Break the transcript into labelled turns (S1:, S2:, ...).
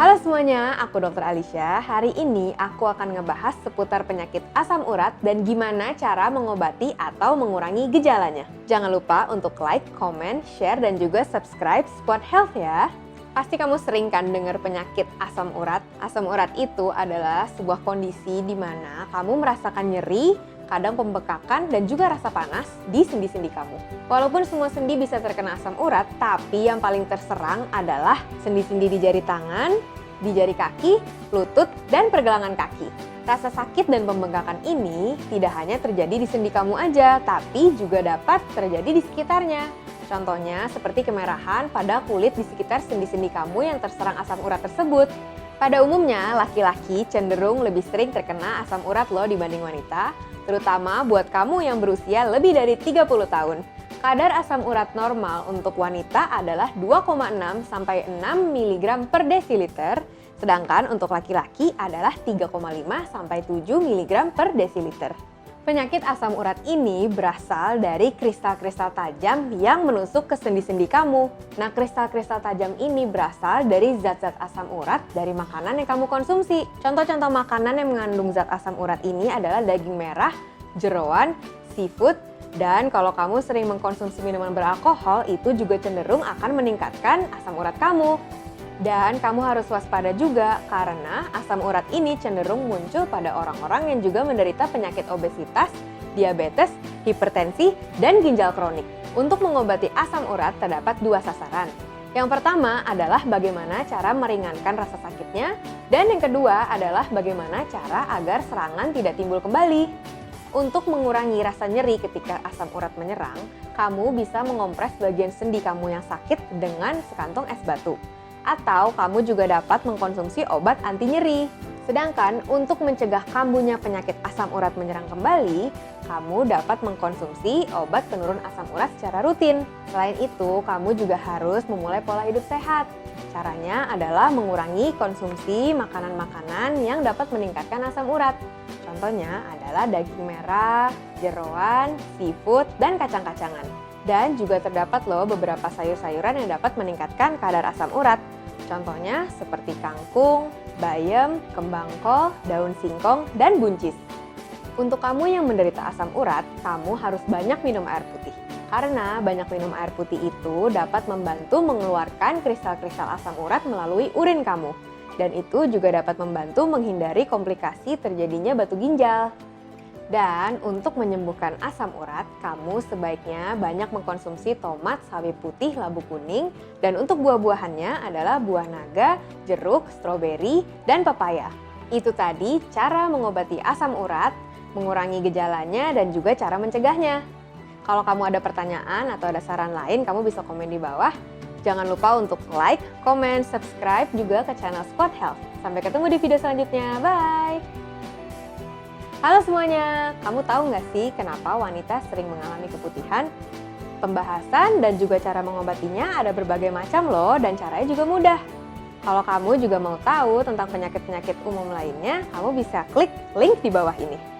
S1: Halo semuanya, aku Dr. Alisha. Hari ini aku akan ngebahas seputar penyakit asam urat dan gimana cara mengobati atau mengurangi gejalanya. Jangan lupa untuk like, comment, share, dan juga subscribe Squad Health ya. Pasti kamu sering kan dengar penyakit asam urat. Asam urat itu adalah sebuah kondisi di mana kamu merasakan nyeri, kadang pembekakan, dan juga rasa panas di sendi-sendi kamu. Walaupun semua sendi bisa terkena asam urat, tapi yang paling terserang adalah sendi-sendi di jari tangan, di jari kaki, lutut, dan pergelangan kaki. Rasa sakit dan pembengkakan ini tidak hanya terjadi di sendi kamu aja, tapi juga dapat terjadi di sekitarnya. Contohnya seperti kemerahan pada kulit di sekitar sendi-sendi kamu yang terserang asam urat tersebut. Pada umumnya, laki-laki cenderung lebih sering terkena asam urat loh dibanding wanita, terutama buat kamu yang berusia lebih dari 30 tahun. Kadar asam urat normal untuk wanita adalah 2,6 sampai 6 mg per desiliter, sedangkan untuk laki-laki adalah 3,5 sampai 7 mg per desiliter. Penyakit asam urat ini berasal dari kristal-kristal tajam yang menusuk ke sendi-sendi kamu. Nah, kristal-kristal tajam ini berasal dari zat-zat asam urat dari makanan yang kamu konsumsi. Contoh-contoh makanan yang mengandung zat asam urat ini adalah daging merah, jeroan, seafood, dan kalau kamu sering mengkonsumsi minuman beralkohol, itu juga cenderung akan meningkatkan asam urat kamu. Dan kamu harus waspada juga karena asam urat ini cenderung muncul pada orang-orang yang juga menderita penyakit obesitas, diabetes, hipertensi, dan ginjal kronik. Untuk mengobati asam urat terdapat dua sasaran. Yang pertama adalah bagaimana cara meringankan rasa sakitnya, dan yang kedua adalah bagaimana cara agar serangan tidak timbul kembali. Untuk mengurangi rasa nyeri ketika asam urat menyerang, kamu bisa mengompres bagian sendi kamu yang sakit dengan sekantong es batu. Atau kamu juga dapat mengkonsumsi obat anti nyeri. Sedangkan untuk mencegah kambuhnya penyakit asam urat menyerang kembali, kamu dapat mengkonsumsi obat penurun asam urat secara rutin. Selain itu, kamu juga harus memulai pola hidup sehat. Caranya adalah mengurangi konsumsi makanan-makanan yang dapat meningkatkan asam urat. Contohnya adalah daging merah, jeroan, seafood, dan kacang-kacangan. Dan juga terdapat loh beberapa sayur-sayuran yang dapat meningkatkan kadar asam urat. Contohnya seperti kangkung, bayam, kembang kol, daun singkong, dan buncis. Untuk kamu yang menderita asam urat, kamu harus banyak minum air putih. Karena banyak minum air putih itu dapat membantu mengeluarkan kristal-kristal asam urat melalui urin kamu. Dan itu juga dapat membantu menghindari komplikasi terjadinya batu ginjal. Dan untuk menyembuhkan asam urat, kamu sebaiknya banyak mengkonsumsi tomat, sawi putih, labu kuning, dan untuk buah-buahannya adalah buah naga, jeruk, stroberi, dan pepaya. Itu tadi cara mengobati asam urat, mengurangi gejalanya, dan juga cara mencegahnya. Kalau kamu ada pertanyaan atau ada saran lain, kamu bisa komen di bawah. Jangan lupa untuk like, comment, subscribe juga ke channel Squad Health. Sampai ketemu di video selanjutnya. Bye! Halo semuanya, kamu tahu nggak sih kenapa wanita sering mengalami keputihan? Pembahasan dan juga cara mengobatinya ada berbagai macam loh dan caranya juga mudah. Kalau kamu juga mau tahu tentang penyakit-penyakit umum lainnya, kamu bisa klik link di bawah ini.